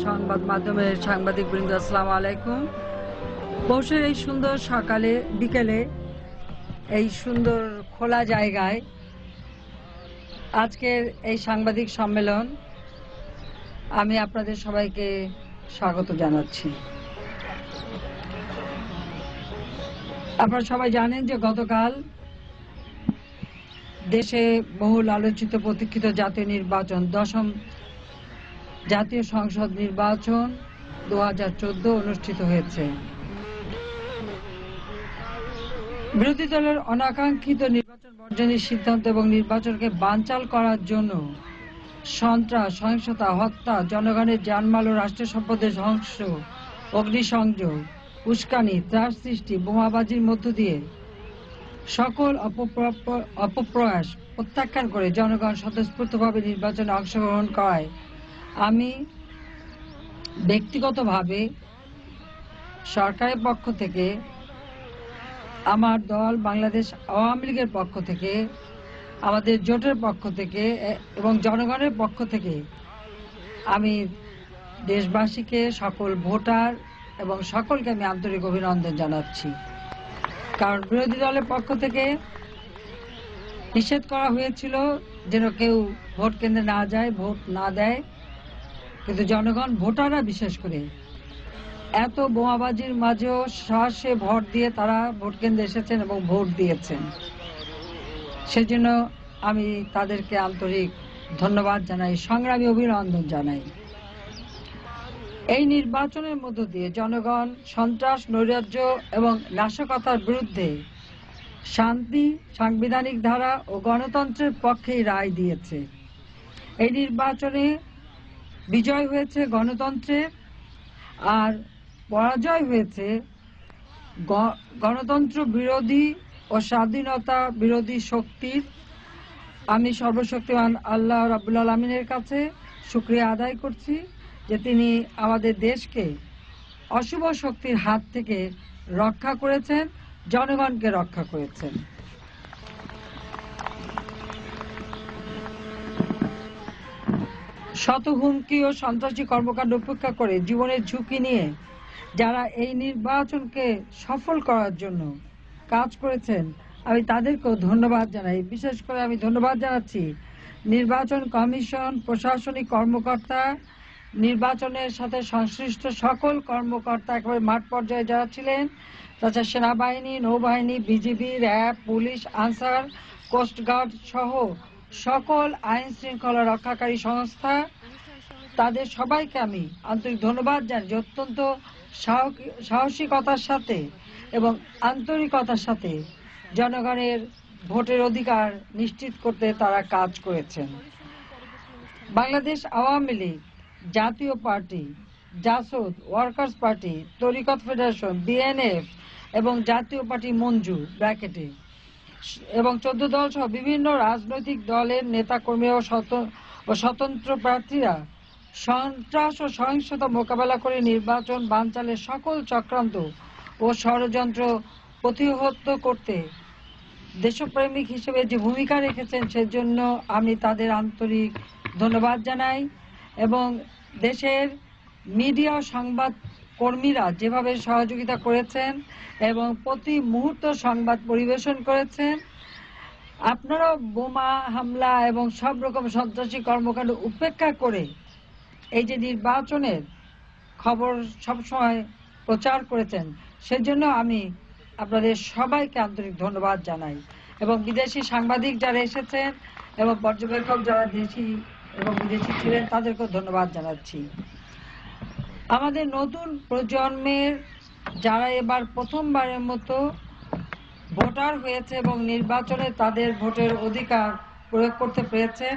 সংবাদ মাধ্যমের সাংবাদিকবৃন্দ, আসসালামু আলাইকুম। পৌষের এই সুন্দর সকালে বিকেলে এই সুন্দর খোলা জায়গায় আজকের এই সাংবাদিক সম্মেলন আমি আপনাদের সবাইকে স্বাগত জানাচ্ছি। আপনারা সবাই জানেন যে গতকাল দেশে বহুল আলোচিত প্রতীক্ষিত জাতীয় নির্বাচন, 10ম জাতীয় সংসদ নির্বাচন 2014 অনুষ্ঠিত হয়েছে। বিরোধী দলের অনাকাঙ্ক্ষিত নির্বাচন বর্জনের সিদ্ধান্ত এবং নির্বাচনকে বানচাল করার জন্য সন্ত্রাস, সহিংসতা, হত্যা, জনগণের জানমাল ও রাষ্ট্র সম্পদের ধ্বংস, অগ্নিসংযোগ, উস্কানি, ত্রাস সৃষ্টি, বোমাবাজির মধ্য দিয়ে সকল অপপ্রয়াস প্রত্যাখ্যান করে জনগণ স্বতঃস্ফূর্তভাবে নির্বাচনে অংশগ্রহণ করায় আমি ব্যক্তিগতভাবে সরকারের পক্ষ থেকে, আমার দল বাংলাদেশ আওয়ামী লীগের পক্ষ থেকে, আমাদের জোটের পক্ষ থেকে এবং জনগণের পক্ষ থেকে আমি দেশবাসীকে, সকল ভোটার এবং সকলকে আমি আন্তরিক অভিনন্দন জানাচ্ছি। কারণ বিরোধী দলের পক্ষ থেকে নিষেধ করা হয়েছিল যেন কেউ ভোট কেন্দ্রে না যায়, ভোট না দেয়, কিন্তু জনগণ, ভোটাররা বিশেষ করে এত বোমাবাজির মাঝেও সাহসে ভোট দিয়ে তারা ভোট কেন্দ্রে এসেছেন এবং ভোট দিয়েছেন। সেজন্য আমি তাদেরকে আন্তরিক ধন্যবাদ জানাই, সংগ্রামী অভিনন্দন জানাই। এই নির্বাচনের মধ্য দিয়ে জনগণ সন্ত্রাস, নৈরাজ্য এবং নাশকতার বিরুদ্ধে শান্তি, সাংবিধানিক ধারা ও গণতন্ত্রের পক্ষেই রায় দিয়েছে। এই নির্বাচনে বিজয় হয়েছে গণতন্ত্রের, আর পরাজয় হয়েছে গণতন্ত্র বিরোধী ও স্বাধীনতা বিরোধী শক্তির। আমি সর্বশক্তিমান আল্লাহ রাব্বুল আলামিনের কাছে শুকরিয়া আদায় করছি যে তিনি আমাদের দেশকে অশুভ শক্তির হাত থেকে রক্ষা করেছেন, জনগণকে রক্ষা করেছেন। শত হুমকি ও সন্ত্রাসী কর্মকাণ্ড উপেক্ষা করে জীবনের ঝুঁকি নিয়ে যারা এই নির্বাচনকে সফল করার জন্য কাজ করেছেন, আমি তাদেরকেও ধন্যবাদ জানাই। বিশেষ করে আমি ধন্যবাদ জানাচ্ছি নির্বাচন কমিশন, প্রশাসনিক কর্মকর্তা, নির্বাচনের সাথে সংশ্লিষ্ট সকল কর্মকর্তা, একেবারে মাঠ পর্যায়ে যারা ছিলেন, তাছাড়া সেনাবাহিনী, নৌবাহিনী, BGB, RAB, police, Ansar, coast guard সহ সকল আইন শৃঙ্খলা রক্ষাকারী সংস্থা, তাদের সবাইকে আমি আন্তরিক ধন্যবাদ জানাই। অত্যন্ত সাহসিকতার সাথে এবং আন্তরিকতার সাথে জনগণের ভোটের অধিকার নিশ্চিত করতে তারা কাজ করেছেন। বাংলাদেশ আওয়ামী লীগ, জাতীয় পার্টি, জাসদ, ওয়ার্কার্স পার্টি, তরিকত ফেডারেশন, বিএনএফ এবং জাতীয় পার্টি মঞ্জু ব্র্যাকেটে এবং 14 দল সহ বিভিন্ন রাজনৈতিক দলের নেতাকর্মী ও স্বতন্ত্র প্রার্থীরা সন্ত্রাস ও সহিংসতা মোকাবেলা করে নির্বাচন বানচালের সকল চক্রান্ত ও ষড়যন্ত্র প্রতিহত করতে দেশপ্রেমিক হিসেবে যে ভূমিকা রেখেছেন সেজন্য আমি তাদের আন্তরিক ধন্যবাদ জানাই। এবং দেশের মিডিয়া ও সংবাদ কর্মীরা যেভাবে সহযোগিতা করেছেন এবং প্রতি মুহূর্ত সংবাদ পরিবেশন করেছেন, আপনারাও বোমা হামলা এবং সব রকম সন্ত্রাসী কর্মকাণ্ড উপেক্ষা করে এই যে নির্বাচনের খবর সবসময় প্রচার করেছেন, সেজন্য আমি আপনাদের সবাইকে আন্তরিক ধন্যবাদ জানাই। এবং বিদেশি সাংবাদিক যারা এসেছেন এবং পর্যবেক্ষক যারা দেশি এবং বিদেশি ছিলেন, তাদেরকেও ধন্যবাদ জানাচ্ছি। আমাদের নতুন প্রজন্মের যারা এবার প্রথমবারের মতো ভোটার হয়েছে এবং নির্বাচনে তাদের ভোটের অধিকার প্রয়োগ করতে পেরেছেন,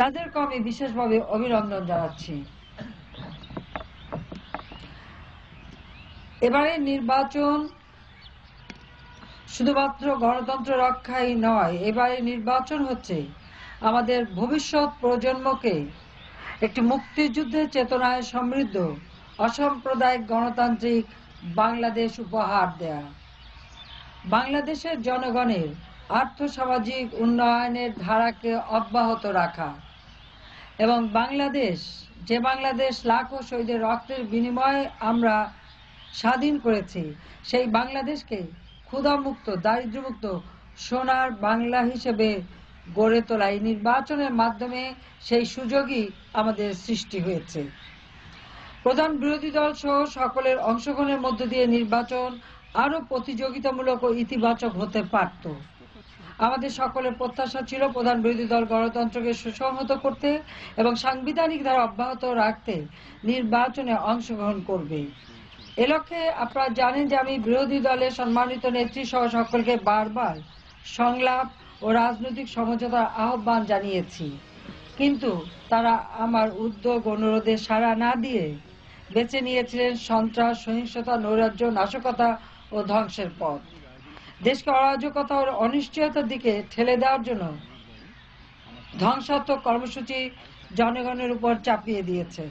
তাদেরকে আমি বিশেষভাবে অভিনন্দন জানাচ্ছি। এবারে নির্বাচন শুধুমাত্র গণতন্ত্র রক্ষাই নয়, এবারে নির্বাচন হচ্ছে আমাদের ভবিষ্যৎ প্রজন্মকে একটি মুক্তিযুদ্ধের চেতনায় সমৃদ্ধ অসাম্প্রদায়িক গণতান্ত্রিক বাংলাদেশ উপহার দেয়া, বাংলাদেশের জনগণের আর্থসামাজিক উন্নয়নের ধারাকে অব্যাহত রাখা এবং বাংলাদেশ, যে বাংলাদেশ লাখো শহীদের রক্তের বিনিময়ে আমরা স্বাধীন করেছি, সেই বাংলাদেশকে ক্ষুধামুক্ত, দারিদ্র্যমুক্ত সোনার বাংলা হিসেবে গড়ে তোলা এই নির্বাচনের মাধ্যমে সেই সুযোগই আমাদের সৃষ্টি হয়েছে। প্রধান বিরোধী দল সহ সকলের অংশগ্রহণের মধ্য দিয়ে নির্বাচন আরো প্রতিযোগিতামূলক ও ইতিবাচক হতে পারত। আমাদের সকলের প্রত্যাশা ছিল প্রধান বিরোধী দল গণতন্ত্রকে সুসংহত করতে এবং সাংবিধানিক ধারা অব্যাহত রাখতে নির্বাচনে অংশগ্রহণ করবে। এ লক্ষ্যে আপনারা জানেন যে আমি বিরোধী দলের সম্মানিত নেত্রী সহ সকলকে বারবার সংলাপ ও রাজনৈতিক সমঝোতার আহ্বান জানিয়েছি, কিন্তু তারা আমার উদ্যোগ অনুরোধে সাড়া না দিয়ে বেছে নিয়েছিলেন সন্ত্রাস, সহিংসতা, নৈরাজ্য, নাশকতা ও ধ্বংসের পথ। দেশকে অরাজকতা ও অনিশ্চয়তার দিকে ঠেলে দেওয়ার জন্য ধ্বংসাত্মক কর্মসূচি জনগণের উপর চাপিয়ে দিয়েছেন।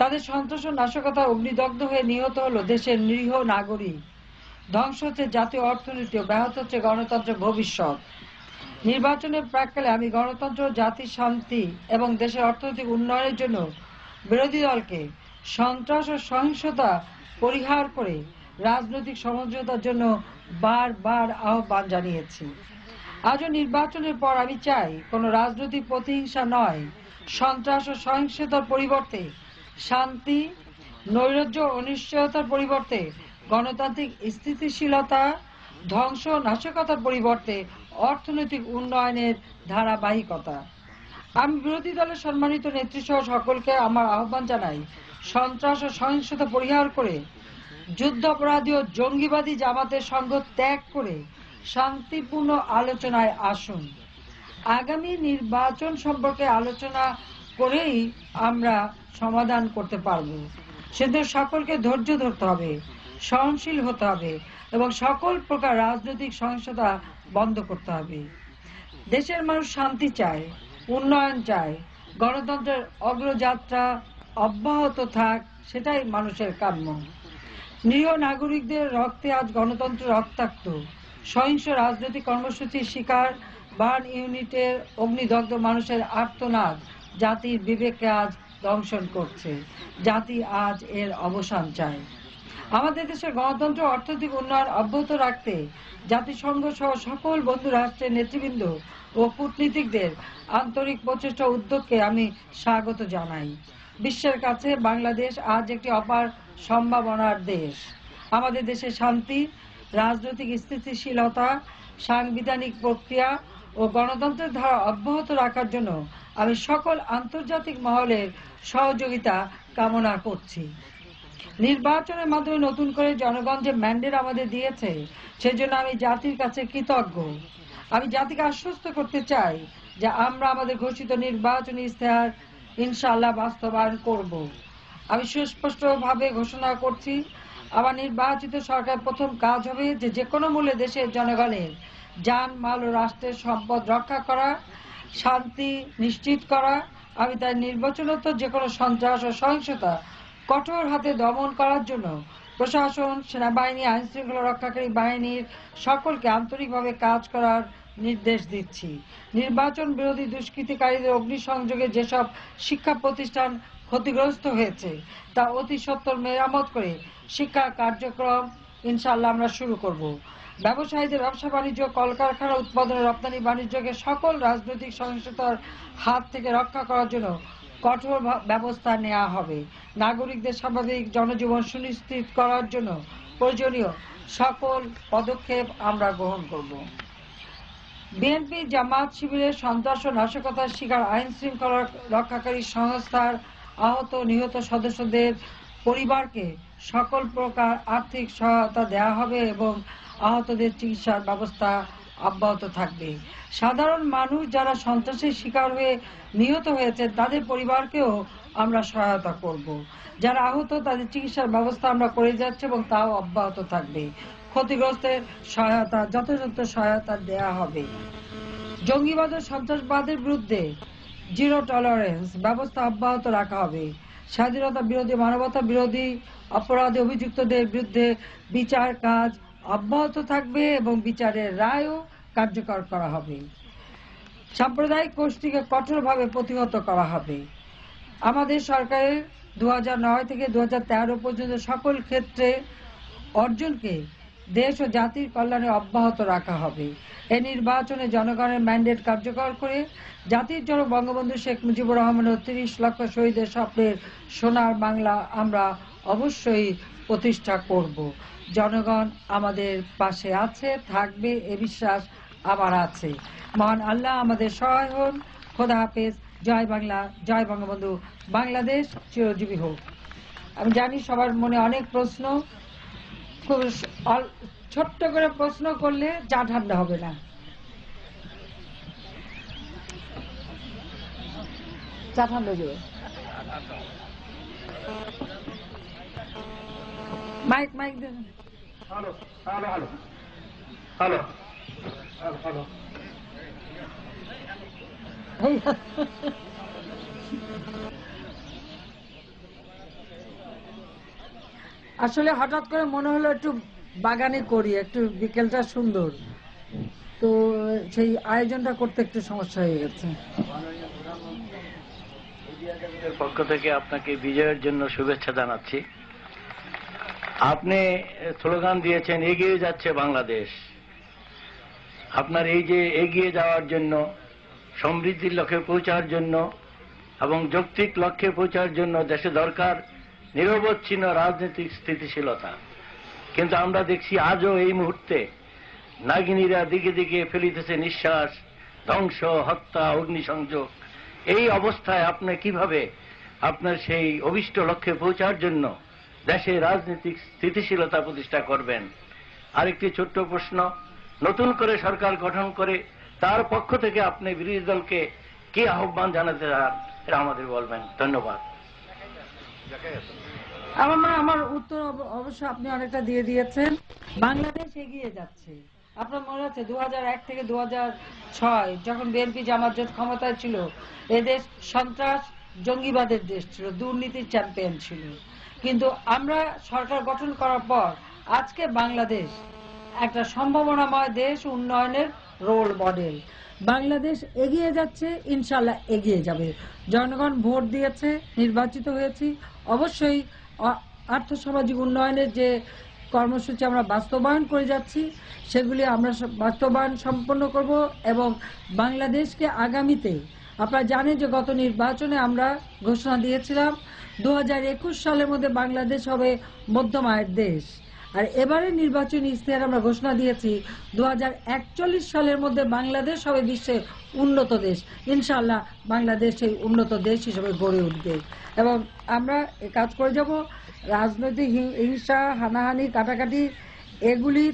তাদের সন্ত্রাস ও নাশকতা অগ্নিদগ্ধ হয়ে নিহত হলো দেশের নিরীহ নাগরিক, ধ্বংস হচ্ছে জাতীয় অর্থনীতি ও ব্যাহত হচ্ছে গণতন্ত্রের ভবিষ্যৎ। নির্বাচনের প্রাক্কালে আমি গণতন্ত্র, জাতির শান্তি এবং দেশের অর্থনৈতিক উন্নয়নের জন্য বিরোধী দলকে সন্ত্রাস ও সহিংসতা পরিহার করে রাজনৈতিক সমঝোতার জন্য বারবার আহ্বান জানিয়েছি। আজও নির্বাচনের পর আমি চাই কোনো রাজনৈতিক প্রতিহিংসা নয়, সন্ত্রাস ও সহিংসতার পরিবর্তে শান্তি, নৈরাজ্য, অনিশ্চয়তার পরিবর্তে গণতান্ত্রিক স্থিতিশীলতা, ধ্বংস, নাশকতার পরিবর্তে অর্থনৈতিক উন্নয়নের ধারাবাহিকতা। আমি বিরোধী দলের সম্মানিত নেত্রী সহ সকলকে আমার আহ্বান জানাই, সন্ত্রাস ও সহিংসতা পরিহার করে যুদ্ধাপরাধী ও জঙ্গিবাদী জামাতের সঙ্গ ত্যাগ করে শান্তিপূর্ণ আলোচনায় আসুন। আগামী নির্বাচন সম্পর্কে আলোচনা করেই আমরা সমাধান করতে পারব। সেজন্য সকলকে ধৈর্য ধরতে হবে, সহনশীল হতে হবে এবং সকল প্রকার রাজনৈতিক সহিংসতা বন্ধ করতে হবে। দেশের মানুষ শান্তি চায়, উন্নয়ন চায়, গণতন্ত্রের অগ্রযাত্রা অব্যাহত থাক, সেটাই মানুষের কাম্য। নিরীহ নাগরিকদের রক্তে আজ গণতন্ত্র রক্তাক্ত। সহিংস রাজনৈতিক কর্মসূচির শিকার বার্ন ইউনিটের অগ্নিদগ্ধ মানুষের আর্তনাদ জাতির বিবেককে আজ দংশন করছে। জাতি আজ এর অবসান চায়। আমাদের দেশের গণতন্ত্র অর্থনৈতিক উন্নয়ন অব্যাহত রাখতে জাতিসংঘ সহ সকল বন্ধু রাষ্ট্রের নেতৃবৃন্দ ও কূটনীতিকদের আন্তরিক প্রচেষ্টা উদ্যোগকে আমি স্বাগত জানাই। বিশ্বের কাছে বাংলাদেশ আজ একটি অপার সম্ভাবনার দেশ। আমাদের দেশে শান্তি, রাজনৈতিক স্থিতিশীলতা, সাংবিধানিক প্রক্রিয়া ও গণতন্ত্রের ধারা অব্যাহত রাখার জন্য আমি সকল আন্তর্জাতিক মহলের সহযোগিতা কামনা করছি। নির্বাচনের মাধ্যমে নতুন করে জনগণ যে ম্যান্ডেট আমাদের দিয়েছে, সেজন্য আমি জাতির কাছে কৃতজ্ঞ। আমি জাতিকে আশ্বস্ত করতে চাই যে আমরা আমাদের ঘোষিত নির্বাচনী ইশতেহার ইনশাআল্লাহ বাস্তবায়ন করব। আমি সুস্পষ্টভাবে ঘোষণা করছি, আমার নির্বাচিত সরকার প্রথম কাজ হবে যে কোনো মূল্যে দেশের জনগণের জান, মাল ও রাষ্ট্রের সম্পদ রক্ষা করা, শান্তি নিশ্চিত করা। আমি তাই নির্বাচনোত্তর যে কোনো সন্ত্রাস ও সহিংসতা কঠোর হাতে দমন করার জন্য প্রশাসন, সেনাবাহিনী, আইন শৃঙ্খলা রক্ষাকারী বাহিনীর সকলকে আন্তরিকভাবে কাজ করার নির্দেশ দিচ্ছি। নির্বাচন বিরোধী দুষ্কৃতিকারীদের অগ্নিসংযোগে যেসব শিক্ষা প্রতিষ্ঠান ক্ষতিগ্রস্ত হয়েছে তা অতি সত্বর মেরামত করে শিক্ষা কার্যক্রম ইনশাআল্লাহ আমরা শুরু করব। ব্যবসায়ীদের ব্যবসা বাণিজ্য, কলকারখানা, উৎপাদন, রপ্তানি বাণিজ্যকে সকল রাজনৈতিক সহিংসতার হাত থেকে রক্ষা করার জন্য কঠোর ব্যবস্থা নেওয়া হবে। নাগরিকদের স্বাভাবিক জনজীবন সুনিশ্চিত করার জন্য প্রয়োজনীয় সকল পদক্ষেপ আমরা গ্রহণ করব। বিএনপি, জামাত শিবিরের সন্ত্রাস ও নাশকতার শিকার আইন শৃঙ্খলা রক্ষাকারী সংস্থার আহত নিহত সদস্যদের পরিবারকে সকল প্রকার আর্থিক সহায়তা দেওয়া হবে এবং আহতদের চিকিৎসার ব্যবস্থা অব্যাহত থাকবে। সাধারণ মানুষ যারা সন্ত্রাসের শিকার হয়ে নিহত হয়েছে তাদের পরিবারকেও আমরা সহায়তা করব। যারা আহত তাদের চিকিৎসার ব্যবস্থা আমরা করে যাচ্ছি এবং তাও অব্যাহত থাকবে। ক্ষতিগ্রস্তের সহায়তা, যথাযথ সহায়তা দেয়া হবে। জঙ্গিবাদ ও সন্ত্রাসবাদের বিরুদ্ধে জিরো টলারেন্স ব্যবস্থা অব্যাহত রাখা হবে। স্বাধীনতা বিরোধী, মানবতা বিরোধী অপরাধে অভিযুক্তদের বিরুদ্ধে বিচার কাজ অব্যাহত থাকবে এবং বিচারের রায়ও কার্যকর করা হবে। সাম্প্রদায়িক গোষ্ঠীকে কঠোরভাবে প্রতিহত করা হবে। আমাদের সরকারের 2009 থেকে 2013 পর্যন্ত সকল ক্ষেত্রে অর্জনকে দেশ ও জাতির কল্যাণে অব্যাহত রাখা হবে। এই নির্বাচনে জনগণের ম্যান্ডেট কার্যকর করে জাতির জনক বঙ্গবন্ধু শেখ মুজিবুর রহমানের 30 লক্ষ শহীদের স্বপ্নের সোনার বাংলা আমরা অবশ্যই প্রতিষ্ঠা করব। জনগণ আমাদের পাশে আছে, থাকবে, এ বিশ্বাস আমার আছে। মহান আল্লাহ আমাদের সহায় হন। খোদা হাফেজ। জয় বাংলা, জয় বঙ্গবন্ধু। বাংলাদেশ চিরজীবী হোক। আমি জানি সবার মনে অনেক প্রশ্ন, খুব ছোট্ট করে প্রশ্ন করলে চা ঠান্ডা হবে না। চা ঠান্ডা দেবে। মাইক মাইক দেবেন। Hello hello hello hello hello. আসলে হঠাৎ করে মনে হলো একটু বাগানে করি, একটু বিকেলটা সুন্দর, তো সেই আয়োজনটা করতে একটু সমস্যা হয়ে গেছে। পক্ষ থেকে আপনাকে বিজয়ের জন্য শুভেচ্ছা জানাচ্ছি। আপনি স্লোগান দিয়েছেন এগিয়ে যাচ্ছে বাংলাদেশ। আপনার এই যে এগিয়ে যাওয়ার জন্য, সমৃদ্ধির লক্ষ্যে পৌঁছার জন্য এবং যৌক্তিক লক্ষ্যে পৌঁছার জন্য দেশে দরকার নিরবচ্ছিন্ন রাজনৈতিক স্থিতিশীলতা। কিন্তু আমরা দেখছি আজও এই মুহূর্তে নাগিনীরা দিকে দিকে ফেলিতেছে নিঃশ্বাস, ধ্বংস, হত্যা, অগ্নিসংযোগ। এই অবস্থায় আপনি কিভাবে আপনার সেই অভিষ্ট লক্ষ্যে পৌঁছার জন্য দেশে রাজনৈতিক স্থিতিশীলতা প্রতিষ্ঠা করবেন? আরেকটি ছোট্ট প্রশ্ন, নতুন করে সরকার গঠন করে তার পক্ষ থেকে আপনি বিরোধী দলকে কি আহ্বান জানাতে চান, এটা আমাদের বলবেন। ধন্যবাদ। আমার উত্তর অবশ্য আপনি অনেকটা দিয়ে দিয়েছেন। বাংলাদেশ এগিয়ে যাচ্ছে। আপনার মনে আছে 2001 থেকে 2006 যখন বিএনপি জামাত জোট ক্ষমতায় ছিল, এদেশ সন্ত্রাস জঙ্গিবাদের দেশ ছিল, দুর্নীতির চ্যাম্পিয়ন ছিল। কিন্তু আমরা সরকার গঠন করার পর আজকে বাংলাদেশ একটা সম্ভাবনাময় দেশ, উন্নয়নের রোল মডেল। বাংলাদেশ এগিয়ে যাচ্ছে, ইনশাল্লাহ এগিয়ে যাবে। জনগণ ভোট দিয়েছে, নির্বাচিত হয়েছি। অবশ্যই আর্থসামাজিক উন্নয়নের যে কর্মসূচি আমরা বাস্তবায়ন করে যাচ্ছি, সেগুলি আমরা বাস্তবায়ন সম্পন্ন করব। এবং বাংলাদেশকে আগামীতে, আপনারা জানেন যে গত নির্বাচনে আমরা ঘোষণা দিয়েছিলাম 2021 সালের মধ্যে বাংলাদেশ হবে মধ্যম আয়ের দেশ। আর এবারে নির্বাচনী ইশতেহারে আমরা ঘোষণা দিয়েছি 2041 সালের মধ্যে বাংলাদেশ হবে বিশ্বের উন্নত দেশ। ইনশাআল্লাহ বাংলাদেশ এই উন্নত দেশ হিসেবে গড়ে উঠবে এবং আমরা কাজ করে যাব। রাজনৈতিক হিংসা, হানাহানি, কাটাকাটি এগুলি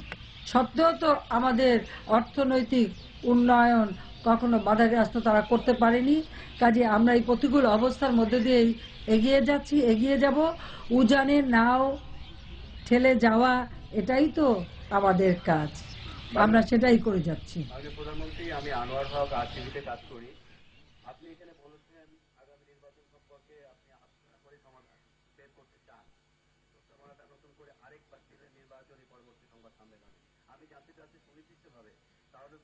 সত্ত্বেও তো আমাদের অর্থনৈতিক উন্নয়ন কখনো বাধাগ্রস্ত তারা করতে পারেনি। কাজে আমরা এই প্রতিকূল অবস্থার মধ্যে দিয়ে এগিয়ে যাচ্ছি, এগিয়ে যাব। উজানের নাও ঠেলে যাওয়া, এটাই তো আমাদের কাজ, আমরা সেটাই করে যাচ্ছি। প্রধানমন্ত্রী, আমি আনোয়ার হক আরটিভিতে কাজ করি। আপনি এখানে বলেছেন আগামী নির্বাচন সম্পর্কে আপনি আলোচনা করে সমাধান বের করতে চান। সমাধানটা নতুন করে আরেকবার দিলেন নির্বাচনী পরবর্তী সংবাদ সম্মেলনে। আমি জানতে চাচ্ছি সুনির্দিষ্টভাবে, তাহলে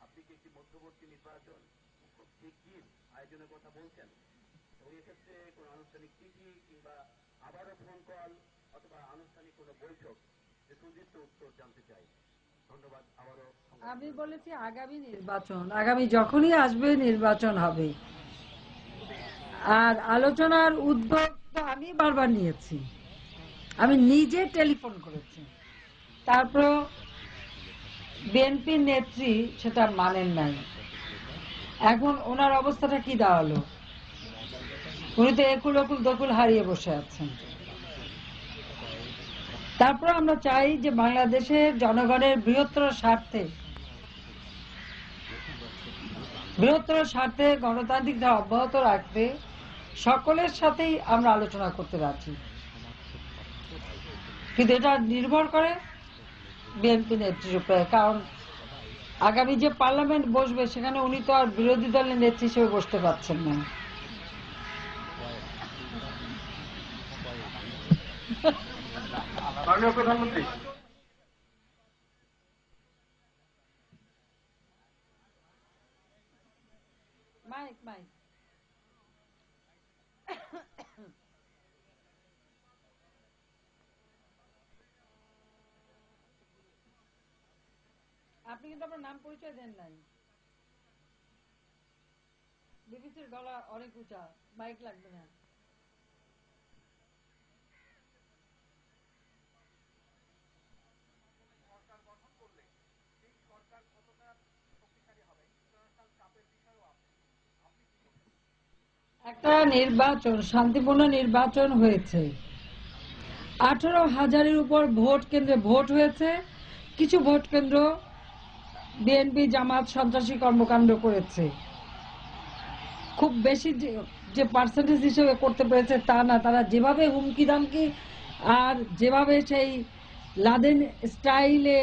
আপনি কি একটি মধ্যবর্তী নির্বাচন খুব শিগগির আয়োজনের কথা বলছেন? এবং এক্ষেত্রে কোন আনুষ্ঠানিক চিঠি কিংবা আবারও ফোন কল অথবা আনুষ্ঠানিক কোন বৈঠক, যে সুনির্দিষ্ট উত্তর জানতে চাই। ধন্যবাদ। আবারও আমি বলেছি আগামী নির্বাচন, আগামী যখনই আসবে নির্বাচন হবে। আর আলোচনার উদ্যোগ তো আমি বারবার নিয়েছি, আমি নিজে টেলিফোন করেছি। তারপর বিএনপির নেত্রী সেটা মানেন নাই। এখন ওনার অবস্থাটা কি দাঁড়ালো? উনি তো একুল ওকুল দকুল হারিয়ে বসে আছেন। তারপর আমরা চাই যে বাংলাদেশের জনগণের বৃহত্তর স্বার্থে গণতান্ত্রিক ধারা অব্যাহত রাখতে সকলের সাথেই আমরা আলোচনা করতে রাজি। কিন্তু এটা নির্ভর করে বিএনপি নেত্রীর উপরে, কারণ আগামী যে পার্লামেন্ট বসবে সেখানে উনি তো আর বিরোধী দলের নেত্রী হিসেবে বসতে পারছেন না। মাননীয় প্রধানমন্ত্রী, আপনি কিন্তু আপনার নাম পরিচয় দেন নাই। বিবিসির গলা অনেক উঁচা, মাইক লাগবে না। একটা নির্বাচন, শান্তিপূর্ণ নির্বাচন হয়েছে, 18,000-এর উপর ভোট কেন্দ্রে ভোট হয়েছে। কিছু ভোট কেন্দ্র বিএনপি জামাত সন্ত্রাসী কর্মকাণ্ড করেছে, খুব বেশি যে পার্সেন্টেজ হিসেবে করতে পেরেছে তা না। তারা যেভাবে হুমকি দামকি আর যেভাবে সেই লাদেন স্টাইলে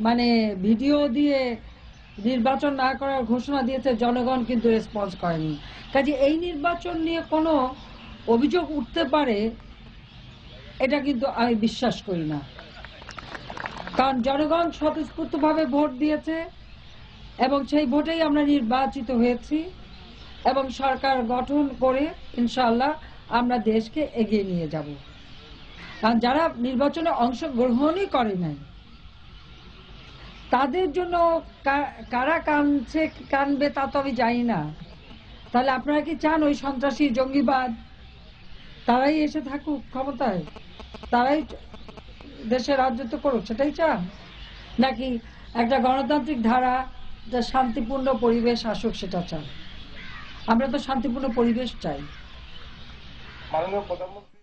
মানে ভিডিও দিয়ে নির্বাচন না করার ঘোষণা দিয়েছে, জনগণ কিন্তু রেসপন্স করেনি। কাজে এই নির্বাচন নিয়ে কোনো অভিযোগ উঠতে পারে এটা কিন্তু আমি বিশ্বাস করি না, কারণ জনগণ স্বতঃস্ফূর্তভাবে ভোট দিয়েছে এবং সেই ভোটেই আমরা নির্বাচিত হয়েছি এবং সরকার গঠন করে ইনশাআল্লাহ আমরা দেশকে এগিয়ে নিয়ে যাব। কারণ যারা নির্বাচনে অংশগ্রহণই করে নাই তাদের জন্য কারা কানবে তা তো আমি জানি না। তাহলে আপনারা কি চান ওই সন্ত্রাসী জঙ্গিবাদ তারাই এসে থাকুক ক্ষমতায়, তারাই দেশে রাজত্ব করুক, সেটাই চান? নাকি একটা গণতান্ত্রিক ধারা যা শান্তিপূর্ণ পরিবেশ আসুক সেটা চান? আমরা তো শান্তিপূর্ণ পরিবেশ চাই। মাননীয় প্রধানমন্ত্রী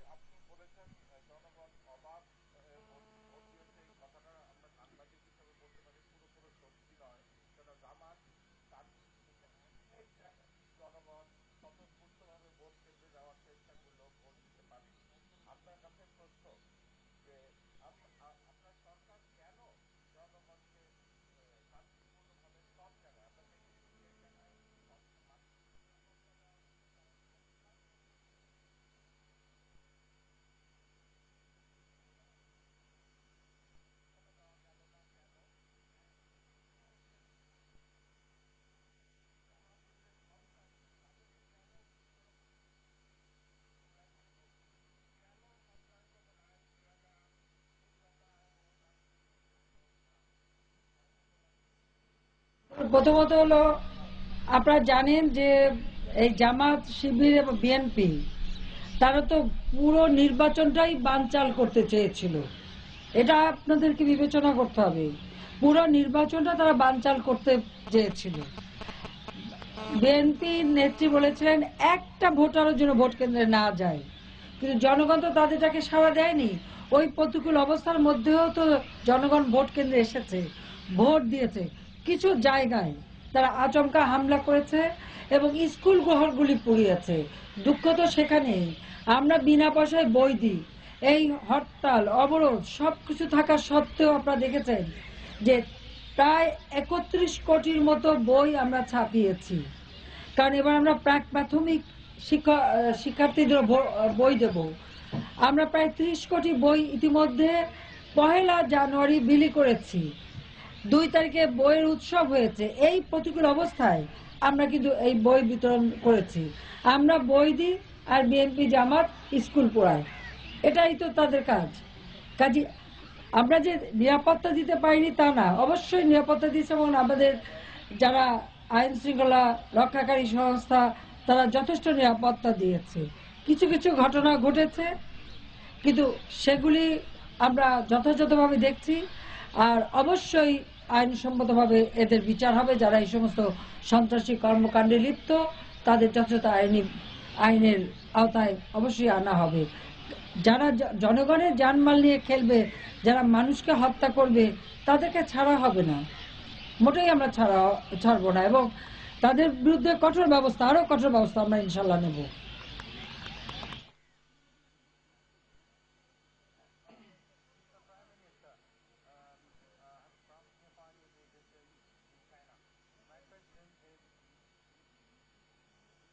প্রথমত হলো, আপনারা জানেন যে এই জামাত শিবির এবং বিএনপি তারা তো পুরো নির্বাচনটাই বানচাল করতে চেয়েছিল। এটা আপনাদেরকে বিবেচনা করতে হবে। পুরো নির্বাচনটা তারা বানচাল করতে চেয়েছিল। বিএনপি নেত্রী বলেছিলেন একটা ভোটারের জন্য ভোট কেন্দ্রে না যায়, কিন্তু জনগণ তো তাদেরটাকে সাড়া দেয়নি। ওই প্রতিকূল অবস্থার মধ্যেও তো জনগণ ভোট কেন্দ্রে এসেছে, ভোট দিয়েছে। কিছু জায়গায় তারা আচমকা হামলা করেছে এবং স্কুল ঘরগুলি পুড়িয়েছে। দুঃখ তো সেখানেই। আমরা বিনা পয়সায় বই দিই, এই হরতাল অবরোধ সবকিছু থাকা সত্ত্বেও আপনারা দেখেছেন যে প্রায় 31 কোটির মতো বই আমরা ছাপিয়েছি। কারণ এবার আমরা প্রাক প্রাথমিক শিক্ষার্থীদের বই দেব। আমরা প্রায় 30 কোটি বই ইতিমধ্যে 1 জানুয়ারি বিলি করেছি। 2 তারিখে বইয়ের উৎসব হয়েছে। এই প্রতিকূল অবস্থায় আমরা কিন্তু এই বই বিতরণ করেছি। আমরা বই দিই আর বিএনপি জামাত স্কুল পড়ায়, এটাই তো তাদের কাজ। কাজে আমরা যে নিরাপত্তা দিতে পারিনি তা না, অবশ্যই নিরাপত্তা দিয়েছে এবং আমাদের যারা আইন শৃঙ্খলা রক্ষাকারী সংস্থা তারা যথেষ্ট নিরাপত্তা দিয়েছে। কিছু কিছু ঘটনা ঘটেছে কিন্তু সেগুলি আমরা যথাযথভাবে দেখছি, আর অবশ্যই আইনসম্মতভাবে এদের বিচার হবে। যারা এই সমস্ত সন্ত্রাসী কর্মকাণ্ডে লিপ্ত তাদের যথাযথ আইনের আওতায় অবশ্যই আনা হবে। যারা জনগণের জানমাল নিয়ে খেলবে, যারা মানুষকে হত্যা করবে তাদেরকে ছাড়া হবে না, মোটেই আমরা ছাড়বো না এবং তাদের বিরুদ্ধে কঠোর ব্যবস্থা, আরো কঠোর ব্যবস্থা আমরা ইনশাল্লাহ নেব।